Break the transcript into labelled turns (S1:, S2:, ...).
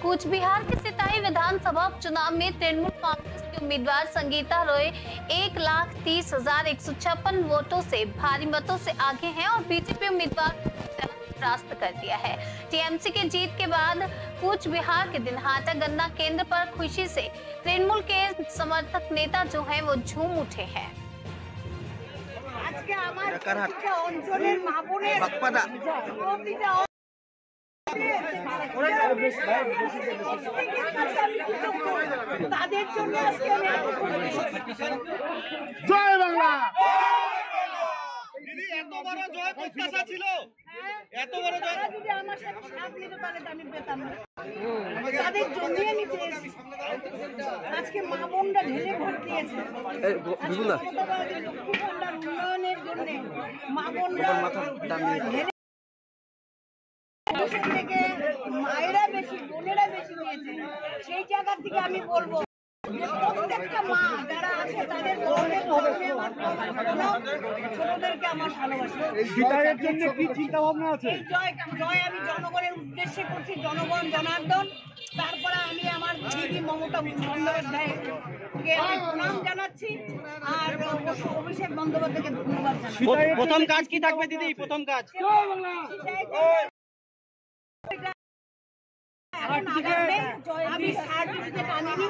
S1: कूच बिहार के सिताई विधानसभा उपचुनाव में तृणमूल कांग्रेस की उम्मीदवार संगीता रॉय 1,30,156 वोटों से भारी मतों से आगे हैं और बीजेपी उम्मीदवार को परास्त कर दिया है। टीएमसी के जीत के बाद कूच बिहार के दिनहाटा गन्ना केंद्र पर खुशी से तृणमूल के समर्थक नेता जो हैं वो झूम उठे हैं।
S2: জয় বাংলা।
S3: দিদি এত বড় জয় প্রত্যাশা ছিল, এত বড় জয়
S4: যদি আমার সাথে সাথ দিত তাহলে আমি পেতাম না। তাদের জমিয়ে নিতে আজকে মা বোনরা ঢেলে ভোট দিয়েছে। লক্ষ্মী ভান্ডার উন্নয়নের জন্য মা বোনরা থেকে মায়েরা বেশি, বোনেরা বেশি দিয়েছে। সেই জায়গা থেকে আমি বলবো প্রত্যেকটা মা যারা আছে তাদের ছোটদেরকে আমার ভালোবাসা।
S2: বিদায়ের জন্য কি চিন্তা ভাবনা আছে?
S4: জয় আমি জনগণের উদ্দেশ্যে করছি, জনগণ জনার্দন। তারপরে আমি আমার দিদি মমতা বন্দ্যোপাধ্যায়কে আমি প্রণাম জানাচ্ছি আর অভিষেক বন্দ্যোপাধ্যায়কে ধন্যবাদ জানাচ্ছি।
S3: প্রথম কাজ কি থাকবে দিদি? প্রথম কাজ
S4: আমি সার্টিফিকেট আনিনি।